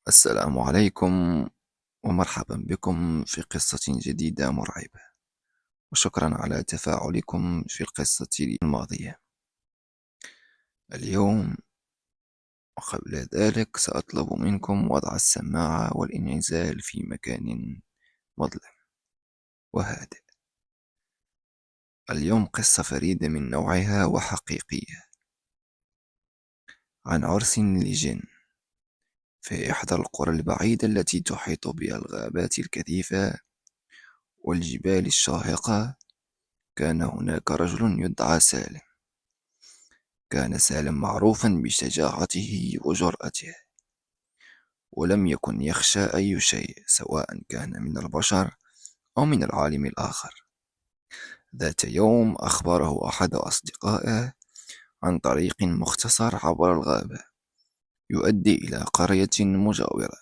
السلام عليكم ومرحبا بكم في قصة جديدة مرعبة، وشكرا على تفاعلكم في القصة الماضية. اليوم وقبل ذلك سأطلب منكم وضع السماعة والانعزال في مكان مظلم وهادئ. اليوم قصة فريدة من نوعها وحقيقية عن عرس لجن في إحدى القرى البعيدة التي تحيط بها الغابات الكثيفة والجبال الشاهقة. كان هناك رجل يدعى سالم. كان سالم معروفا بشجاعته وجرأته، ولم يكن يخشى أي شيء سواء كان من البشر أو من العالم الآخر. ذات يوم أخبره أحد أصدقائه عن طريق مختصر عبر الغابة يؤدي إلى قرية مجاورة،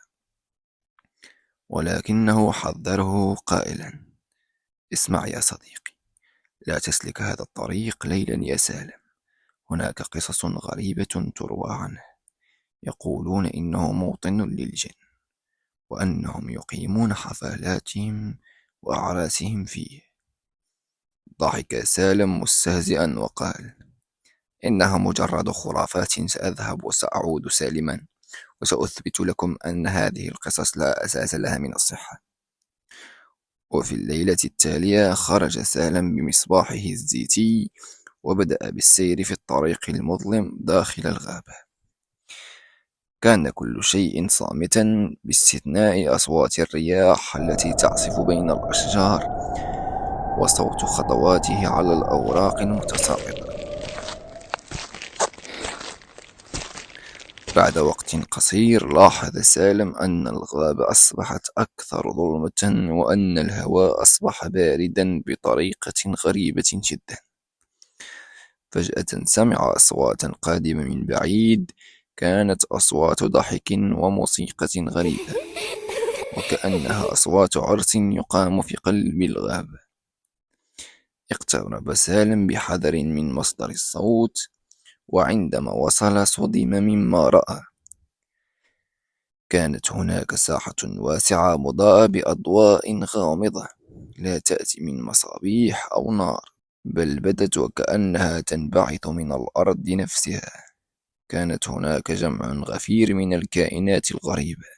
ولكنه حذره قائلا: اسمع يا صديقي، لا تسلك هذا الطريق ليلا يا سالم. هناك قصص غريبة تروى عنه، يقولون إنه موطن للجن، وأنهم يقيمون حفلاتهم وأعراسهم فيه. ضحك سالم مستهزئا وقال: إنها مجرد خرافات، سأذهب وسأعود سالما، وسأثبت لكم أن هذه القصص لا أساس لها من الصحة. وفي الليلة التالية خرج سالم بمصباحه الزيتي وبدأ بالسير في الطريق المظلم داخل الغابة. كان كل شيء صامتا باستثناء أصوات الرياح التي تعصف بين الأشجار وصوت خطواته على الأوراق المتساقطة. بعد وقت قصير لاحظ سالم أن الغابة أصبحت أكثر ظلمة، وأن الهواء أصبح باردا بطريقة غريبة جدا. فجأة سمع أصواتا قادمة من بعيد، كانت أصوات ضحك وموسيقى غريبة، وكأنها أصوات عرس يقام في قلب الغابة. اقترب سالم بحذر من مصدر الصوت، وعندما وصل صدم مما رأى. كانت هناك ساحة واسعة مضاءة بأضواء غامضة لا تأتي من مصابيح أو نار، بل بدت وكأنها تنبعث من الأرض نفسها. كانت هناك جمع غفير من الكائنات الغريبة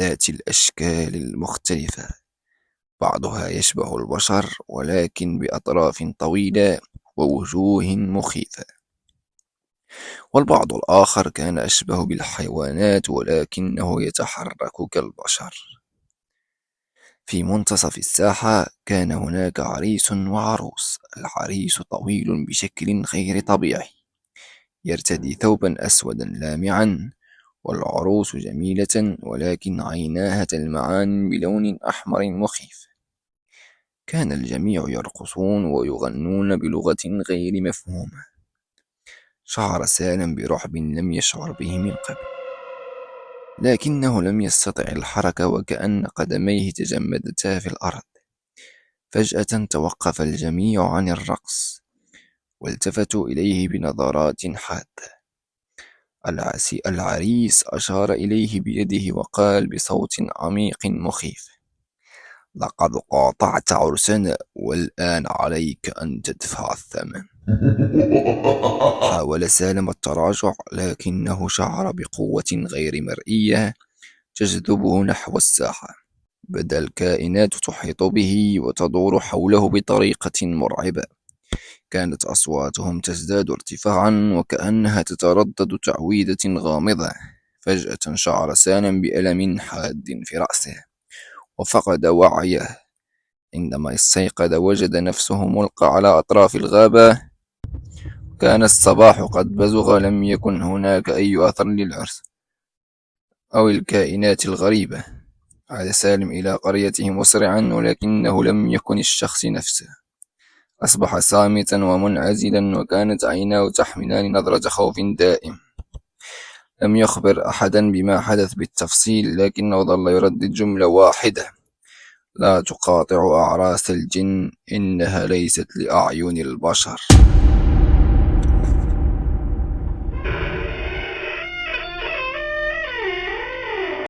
ذات الأشكال المختلفة، بعضها يشبه البشر ولكن بأطراف طويلة ووجوه مخيفة، والبعض الآخر كان أشبه بالحيوانات ولكنه يتحرك كالبشر. في منتصف الساحة كان هناك عريس وعروس. العريس طويل بشكل غير طبيعي، يرتدي ثوبا أسودا لامعا، والعروس جميلة ولكن عيناها تلمعان بلون أحمر مخيف. كان الجميع يرقصون ويغنون بلغة غير مفهومة. شعر سالم برعب لم يشعر به من قبل، لكنه لم يستطع الحركة وكأن قدميه تجمدتا في الأرض. فجأة توقف الجميع عن الرقص والتفتوا إليه بنظرات حادة. العريس أشار إليه بيده وقال بصوت عميق مخيف: لقد قاطعت عرسنا، والآن عليك أن تدفع الثمن. حاول سالم التراجع، لكنه شعر بقوة غير مرئية تجذبه نحو الساحة. بدأ الكائنات تحيط به وتدور حوله بطريقة مرعبة. كانت أصواتهم تزداد ارتفاعا وكأنها تتردد تعويذة غامضة. فجأة شعر سالم بألم حاد في رأسه وفقد وعيه. عندما استيقظ وجد نفسه ملقى على أطراف الغابة. كان الصباح قد بزغ، لم يكن هناك أي أثر للعرس أو الكائنات الغريبة. عاد سالم إلى قريته مسرعا، ولكنه لم يكن الشخص نفسه. أصبح صامتا ومنعزلا، وكانت عيناه تحملان نظرة خوف دائم. لم يخبر أحدا بما حدث بالتفصيل، لكنه ظل يردد جملة واحدة: لا تقاطع أعراس الجن، إنها ليست لأعين البشر.